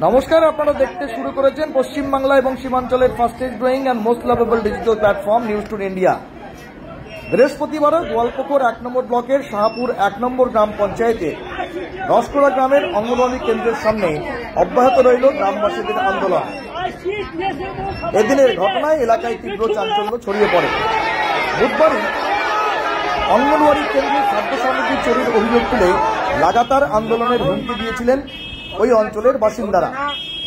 নমস্কার, আপনারা দেখতে শুরু করেছেন পশ্চিমবাংলা এবং সীমাঞ্চলের fastest growing and most lovable digital platform news today India. বৃহস্পতিবারও গোয়ালপুকুর ১ নম্বর ব্লকের শাহপুর ১ নম্বর গ্রাম পঞ্চায়েতে রসকোড়া গ্রামের অঙ্গনওয়াড়ি কেন্দ্রের সামনে অব্যাহত রইল গ্রামবাসীদের আন্দোলন। এদিনের ঘটনায় এলাকায় তীব্র চাঞ্চল্য ছড়িয়ে পড়ে। বুধবারই অঙ্গনওয়াড়ি কেন্দ্রে খাদ্য সামগ্রী চুরির অভিযোগ তুলে লাগাতার আন্দোলনের হুমকি দিয়েছিলেন ওই অঞ্চলের বাসিন্দারা।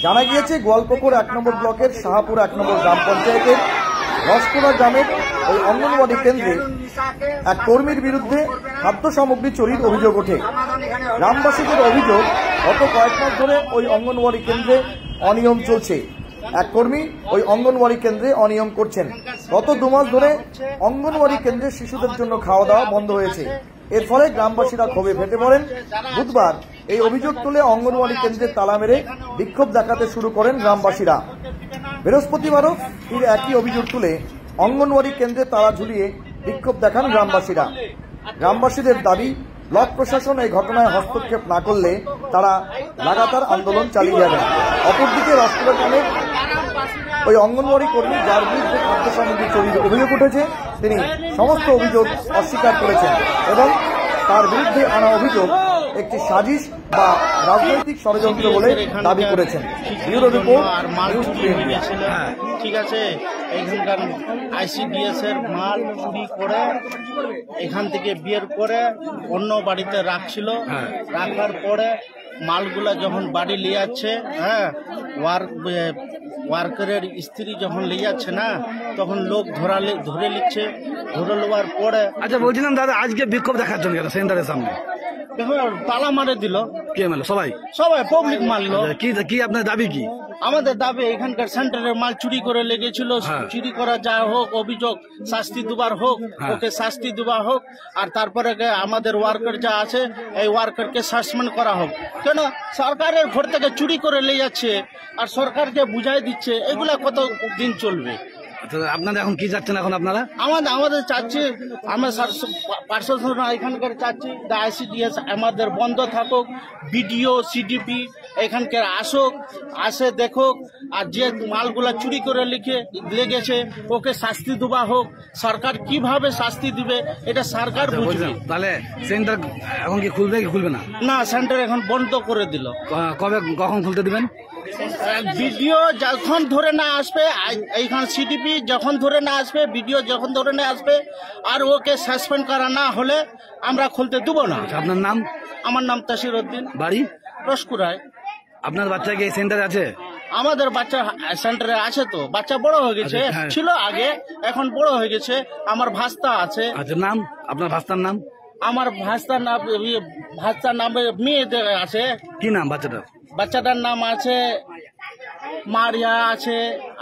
জানা গিয়েছে, গোয়ালপুকুর ১ নম্বর ব্লকের শাহপুর ১ নম্বর গ্রাম পঞ্চায়েতের রসকোড়া গ্রামের ওই অঙ্গনওয়াড়ি কেন্দ্রে এক কর্মীর বিরুদ্ধে খাদ্য সামগ্রী চুরির অভিযোগ ওঠে। গ্রামবাসীদের অভিযোগ, গত কয়েক মাস ধরে ওই অঙ্গনওয়াড়ি কেন্দ্রে অনিয়ম চলছে। এক কর্মী ওই অঙ্গনওয়াড়ি কেন্দ্রে অনিয়ম করছেন। গত ২ মাস ধরে অঙ্গনওয়াড়ি কেন্দ্রে শিশুদের জন্য খাওয়া দাওয়া বন্ধ হয়েছে। এর ফলে গ্রামবাসীরা ক্ষোভে ফেটে পড়েন। বুধবার এই অভিযোগ তুলে অঙ্গনওয়াড়ি কেন্দ্রে তালা মেরে বিক্ষোভ দেখাতে শুরু করেন গ্রামবাসীরা। বৃহস্পতিবারও ফিরে একই অভিযোগ তুলে অঙ্গনওয়াড়ি কেন্দ্রে তালা ঝুলিয়ে বিক্ষোভ দেখান গ্রামবাসীরা। গ্রামবাসীদের দাবি, ব্লক প্রশাসন এই ঘটনায় হস্তক্ষেপ না করলে তারা লাগাতার আন্দোলন চালিয়ে যাবেন। অপরদিকে রসকোড়া গ্রামের ওই অঙ্গনওয়াড়ি কর্মী, যার বিরুদ্ধে খাদ্য সামগ্রী চুরির অভিযোগ উঠেছে, তিনি সমস্ত অভিযোগ অস্বীকার করেছেন এবং তার বিরুদ্ধে আনা অভিযোগ একটি সাজিশ বা রাজনৈতিক ষড়যন্ত্র বলে দাবি করেছেন। Bureau report, news today India. ঠিক আছে, এইখানকার ICDS এর মাল চুরি করে এখান থেকে বের করে অন্য বাড়িতে রাখছিল। রাখার পরে মালগুলা যখন বাড়ি নিয়ে যাচ্ছে, ওয়ার্কারের স্ত্রী যখন নিয়ে যাচ্ছে না, তখন লোক ধরে নিচ্ছে। ধরে নেওয়ার পরে, আচ্ছা বলছিলাম দাদা, আজকে বিক্ষোভ দেখার জন্য সেন্টারের সামনে তালা মারে দিল। কে মারলো? সবাই পাবলিক মারলো। কি আপনার দাবি কি? আমাদের দাবি, এখানকার সেন্টারের মাল চুরি করে লেগেছিল। চুরি করা যা হোক, অভিযোগ শাস্তি দুবার হোক, ওকে শাস্তি দেওয়া হোক। আর তারপরে আমাদের ওয়ার্কার যা আছে, এই ওয়ার্কারকে সাসপেন্ড করা হোক। কেন সরকারের ঘর থেকে চুরি করে নিয়ে যাচ্ছে আর সরকারকে বুঝাই দিচ্ছে, এগুলা কত দিন চলবে? আপনারা এখন কি চাচ্ছেন? এখন আপনারা আমাদের চাচ্ছি, আমরা প্রশাসন এখানকার চাচ্ছি ICDS আমাদের বন্ধ থাকুক। BDO CDP এখানকার আসে দেখুক, আর যে মালগুলা চুরি করে লেগেছে ওকে শাস্তি দেওয়া হোক। সরকার কিভাবে শাস্তি দিবে এটা সরকার বুঝবে। তাহলে সেন্টার এখন কি খুলবে কি খুলবে না? না, সেন্টার এখন বন্ধ করে দিল। কখন খুলতে দিবেন? BDO যখন ধরে না আসবে, এইখান CDP যখন ধরে না আসবে, BDO যখন ধরে না আসবে, আর ওকে সাসপেন্ড করা না হলে আমরা খুলতে দেবো না। আপনার নাম? আমার নাম তাসির উদ্দিন, বাড়ি রসকোড়ায়। আপনার বাচ্চা কি এই সেন্টারে আছে? আমাদের বাচ্চা সেন্টারে আছে, তো বাচ্চা বড় হয়ে গেছে। ছিল আগে, এখন বড় হয়ে গেছে। আমার ভাস্তা আছে। আচ্ছা, নাম? আপনার ভাস্তার নাম? আমার ভাস্তার নাম মেয়েদের আছে। কি নাম বাচ্চাটার? বাচ্চাটার নাম আছে মারিয়া আছে,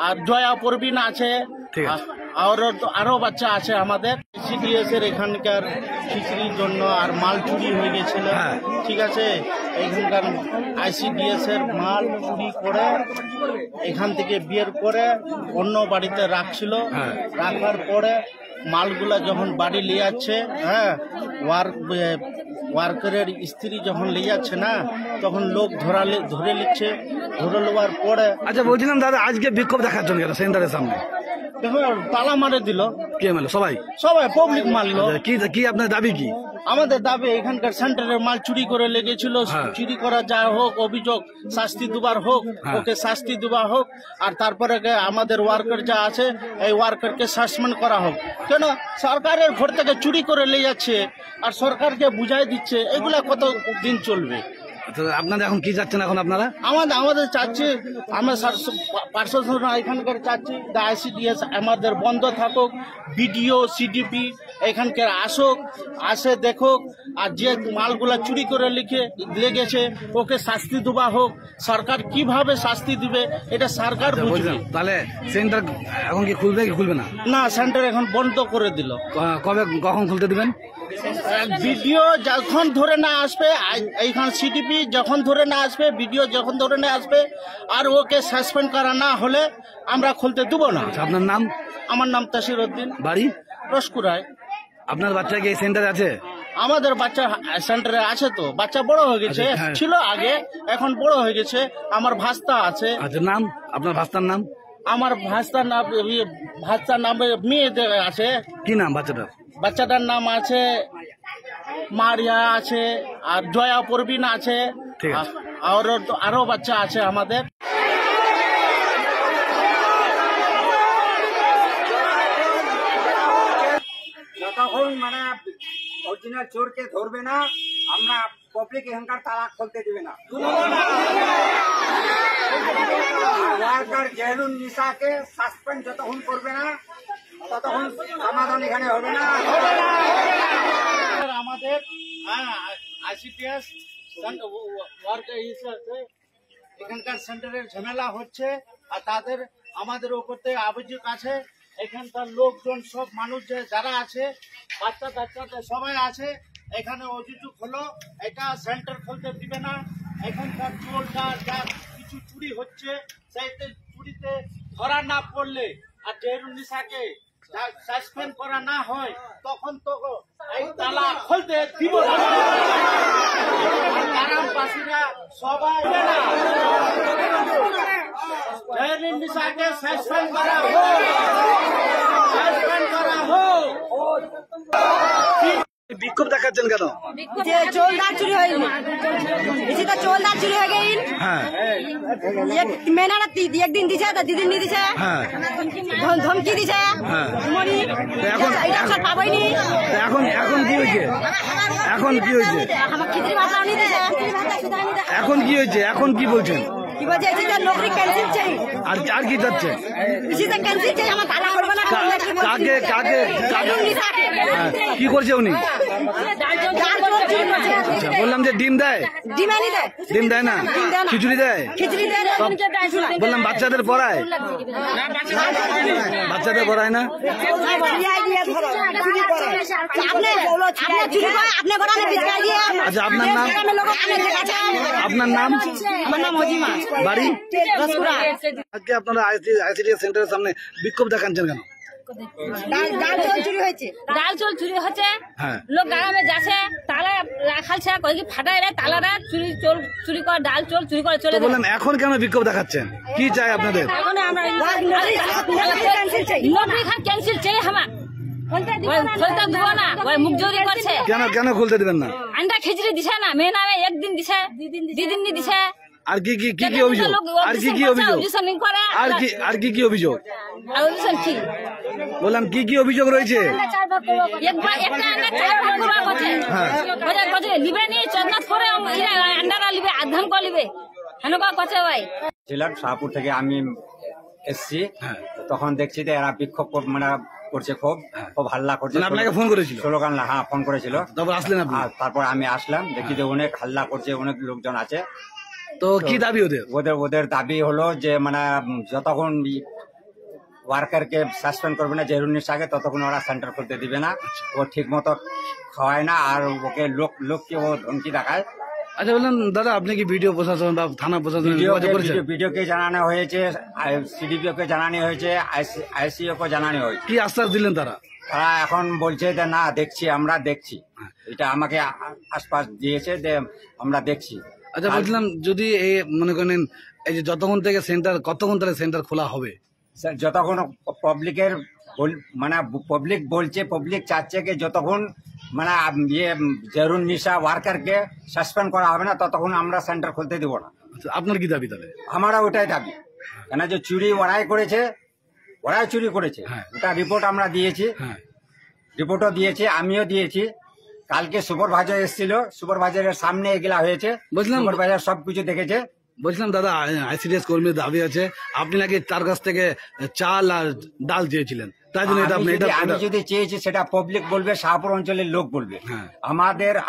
আর জয়া পরবিন আছে, আরো বাচ্চা আছে। আমাদের ICDS এর এখানকার খিচড়ির জন্য আর মাল চুরি হয়ে গেছিল। ঠিক আছে, এইখানকার ICDS এর মাল চুরি করে এখান থেকে বের করে অন্য বাড়িতে রাখছিল। রাখার পরে মালগুলা যখন বাড়ি নিয়ে যাচ্ছে, ওয়ার্কারের স্ত্রী যখন নিয়ে যাচ্ছে না, তখন লোক ধরে নিচ্ছে। ধরে নেওয়ার পরে, আচ্ছা বলছিলাম দাদা, আজকে বিক্ষোভ দেখার জন্য সেন্টারের সামনে তালা মারে দিল। কে মারলো? সবাই পাবলিক মারলো। কি আপনার দাবি কি? আমাদের দাবি, এখানকার সেন্টারের মাল চুরি করে লেগেছিল। চুরি করা যা হোক, অভিযোগ শাস্তি দুবার হোক, ওকে শাস্তি দেওয়া হোক। আর তারপরে আমাদের ওয়ার্কার যা আছে, এই ওয়ার্কারকে সাসপেন্ড করা হোক। কেন সরকারের ঘর থেকে চুরি করে নিয়ে যাচ্ছে আর সরকারকে বুঝাই দিচ্ছে, এগুলা কত দিন চলবে? আপনারা এখন কি চাচ্ছেন? এখন আপনারা আমাদের চাচ্ছি, আমরা প্রশাসন এখানকার চাচ্ছি ICDS আমাদের বন্ধ থাকুক। BDO CDP এখানকার আসে দেখুক, আর যে মালগুলা চুরি করে লেগেছে ওকে শাস্তি দেওয়া হোক। সরকার কিভাবে শাস্তি দিবে এটা সরকার বুঝবে। তাহলে সেন্টার এখন কি খুলবে কি খুলবে না? না, সেন্টার এখন বন্ধ করে দিল। কখন খুলতে দিবেন? BDO যখন ধরে না আসবে, এইখান CDP যখন ধরে না আসবে, BDO যখন ধরে না আসবে, আর ওকে সাসপেন্ড করা না হলে আমরা খুলতে দেবো না। আপনার নাম? আমার নাম তাসির উদ্দিন, বাড়ি রসকোড়ায়। আপনার বাচ্চা কি এই সেন্টারে আছে? আমাদের বাচ্চা সেন্টারে আছে, তো বাচ্চা বড় হয়ে গেছে, আচ্ছা, হ্যাঁ। ছিল আগে, এখন বড় হয়ে গেছে। আমার ভাস্তা আছে। আচ্ছা, নাম আপনার ভাস্তার নাম আমার ভাস্তার নাম মেয়েদের আছে। কি নাম বাচ্চাটার? বাচ্চাটার নাম আছে মারিয়া আছে, আর জয়া পরবিন আছে, ঠিক আছে। আরো বাচ্চা আছে আমাদের। যতক্ষণ মানে অরিজিনাল চোরকে ধরবে না, আমরা পাবলিক এখানকার তালা খুলতে দিবে না। ওয়ার্কার জেহরুন নিসাকে সাসপেন্ড যতক্ষণ করবে না, ততক্ষণ সমাধান এখানে হবে না। আমাদের আইসিপিএস ওয়ার্কার হিসেবে এখানকার সেন্টারের ঝামেলা হচ্ছে, আর তাদের আমাদের উপর থেকে অভিযোগ আছে। এখানকার লোকজন সব মানুষ যারা আছে, বাচ্চা কাচ্চা সবাই আছে, এখানে অভিযোগ হলো এটা সেন্টার খুলতে দিবে না। এখানকার চোরটা যা কিছু চুরি হচ্ছে, সেই চুরিতে ধরা না পড়লে আর জেরুন্নিসাকে সাসপেন্ড করা না হয়, তখন তো এই তালা খুলতে দিব না। গ্রামবাসীরা সবাই জেরুন্নিসাকে সাসপেন্ড করা হোক, সাসপেন্ড করা হোক। বিক্ষোভ দেখাচ্ছেন কেন? যে চোলদার চুরি হয়নি, इसी का चोलदार चुरी हो गई। হ্যাঁ एक महीना ना एक दिन दिशा था, 2 दिन नहीं दिशा, হ্যাঁ धमकी दिशा হ্যাঁ। মনি এখন পাবই নি। এখন এখন কি হয়েছে? এখন কি হয়েছে? আমার খিচুড়ি ভাত নি দিশা, এখন কি হয়েছে? এখন কি বলছেন? কি বলছে যে নৌকরি ক্যান্সেল চাই, আর আর কি যাচ্ছে? इसी से कैंसिल चाहिए, हम ताला करबो ना। কাকে কাকে কাকে হ্যাঁ, কি করছে উনি? আচ্ছা, বললাম যে ডিম দেয়, ডিমানি দেয়, ডিম দেয় না, খিচুড়ি দেয়, খিচুড়ি দেয়, বললাম বাচ্চাদের পড়ায়, বাচ্চাদের পড়ায় না। আপনি চুরি করে আপনি বড়ানে বিচকাই দিয়ে। আচ্ছা, আপনার নাম? আপনার নাম? আমার নাম মজিমা, বাড়ি? রসপুরা। আজকে আপনারা আইসিডিএস সেন্টারের সামনে বিক্ষোভ দেখাচ্ছেন কেন? ডাল চোল চুরি হয়েছে, ডাল চোল চুরি হচ্ছে, হ্যাঁ। লোক গ্রামে যাচ্ছে, তালা রাখালছে, কই কি ফাটাই রে তালাটা চুরি চোল চুরি করে, ডাল চোল চুরি করে চলে তো বললাম এখন কেন বিক্ষোভ দেখাচ্ছেন? কি চাই আপনাদের? নকরি খান ক্যান্সেল চাই আমার, খুলতে দিব না, ওই মুখ জোরি করছে। কেন কেন খুলতে দিবেন না? আন্ডা খিচড়ি দিছে না, মেয়ে নামে একদিন দিছে, 2 দিন নি দিছে। আর কি কি কি কি অভিযোগ? আর কি কি অভিযোগ? করে আর কি কি অভিযোগ? আর অভিযোগ কি বললাম কি কি অভিযোগ রয়েছে? একবার একটা আন্ডা 4 ভাগ করবা কথা, হ্যাঁ। কথা লিবে নি চন্নাত করে আন্ডারা লিবে, আধাম করে লিবে, হেনকা কথা ভাই। ছিলাম শাহপুর থেকে আমি এসছি, হ্যাঁ। তখন দেখছি যে এরা বিক্ষোভ মানে করছে, খুব হাল্লা করছে। মানে আপনাকে ফোন করেছিল? স্লোগান, হ্যাঁ ফোন করেছিল। তারপর আসলেন আপনি? আর তারপর আমি আসলাম, দেখি যে অনেক হাল্লা করছে, অনেক লোকজন আছে। তো কি দাবি ওদের? ওদের দাবি হলো যে মানে যতক্ষণ ওয়ার্কারকে সাসপেন্ড করবে না জেরুন্নিসাকে, ততক্ষণ ওরা সেন্টার করতে দিবে না। ও ঠিক মতো খাওয়ায় না, আর ওকে লোককে ও ধমকি দেখায়। আচ্ছা, বললাম দাদা আপনি কি ভিডিও প্রশাসন বা থানা প্রশাসন যোগাযোগ করেছেন? ভিডিওকে জানানো হয়েছে, সিডিপিও কে জানানো হয়েছে, আইসিও কে জানানো হয়েছে। কি আশ্বাস দিলেন তারা? তারা এখন বলছে যে না দেখছি, আমরা দেখছি, এটা আমাকে আশ্বাস দিয়েছে যে আমরা দেখছি। আচ্ছা, বলছিলাম যদি এই মনে করেন এই যে যতক্ষণ থেকে সেন্টার, কতক্ষণ তাহলে সেন্টার খোলা হবে? যতক্ষণ পাবলিকের মানে পাবলিক বলছে, পাবলিক চাচ্ছে যে যতক্ষণ মানে ইয়ে জেরুন্নিসা ওয়ার্কারকে সাসপেন্ড করা হবে না, ততক্ষণ আমরা সেন্টার খুলতে দিব না। আচ্ছা, আপনার কি দাবি তাহলে? আমারও ওটাই দাবি, কেন যে চুরি ওরাই করেছে, ওরাই চুরি করেছে। হ্যাঁ। ওটা রিপোর্ট আমরা দিয়েছি, হ্যাঁ। রিপোর্টও দিয়েছি, আমিও দিয়েছি। কালকে সুপারভাইজার এসেছিল, সুপারভাইজারের সামনে এগুলা হয়েছে, বুঝলাম। সুপারভাইজার সবকিছু দেখেছে। বলছিলাম দাদা আইসিডিএস কর্মীর দাবি আছে, আপনি নাকি তার কাছ থেকে চাল আর ডাল চেয়েছিলেন, তাই জন্য এটা আপনি আমি যদি চেয়েছি সেটা পাবলিক বলবে, শাহপুর অঞ্চলের লোক বলবে। হ্যাঁ।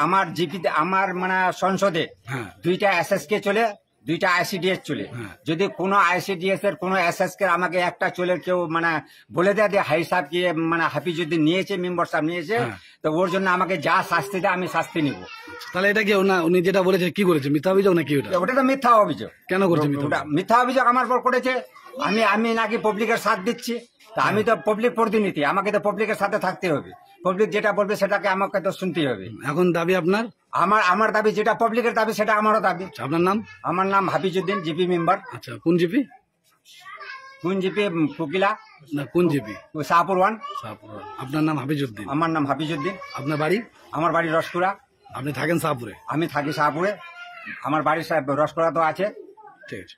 আমার জিপিতে, আমার মানে সংসদে হ্যাঁ। 2টা এসএসকে চলে, 2টা আইসিডিএস চলে। হ্যাঁ। যদি কোনো আইসিডিএস এর কোনো এসএস কে আমাকে একটা চলে কেউ মানে বলে দেয় যে হাই সাহেব কি মানে হাফি যদি নিয়েছে, মেম্বার সাহেব নিয়েছে, হ্যাঁ। তো ওর জন্য আমাকে যা শাস্তি দেয় আমি শাস্তি নিব। তাহলে এটা কি উনি যেটা বলেছে কি করেছে, মিথ্যা অভিযোগ নাকি ওটা? ওটা তো মিথ্যা অভিযোগ। কেন করছে মিথ্যা ওটা মিথ্যা অভিযোগ আমার পর করেছে। আমি নাকি পাবলিকের সাথ দিচ্ছি, তা আমি তো পাবলিক প্রতিনিধি, আমাকে তো পাবলিকের সাথে থাকতে হবে। পাবলিক যেটা বলবে সেটাকে আমাকে তো শুনতেই হবে। এখন দাবি আপনার? আমার দাবি যেটা পাবলিকের দাবি সেটা আমারও দাবি। আচ্ছা, আপনার নাম? আমার নাম হাফিজউদ্দিন, জিপি মেম্বার। আচ্ছা, কোন জিপি? কোন জিপি? কুকিলা, না কোন জিপি? শাহপুর 1। শাহপুর। আপনার নাম হাফিজউদ্দিন? আমার নাম হাফিজউদ্দিন। আপনার বাড়ি? আমার বাড়ি রসকুড়া। আপনি থাকেন শাহপুরে? আমি থাকি শাহপুরে। আমার বাড়ির রসকুড়া তো আছে। ঠিক আছে।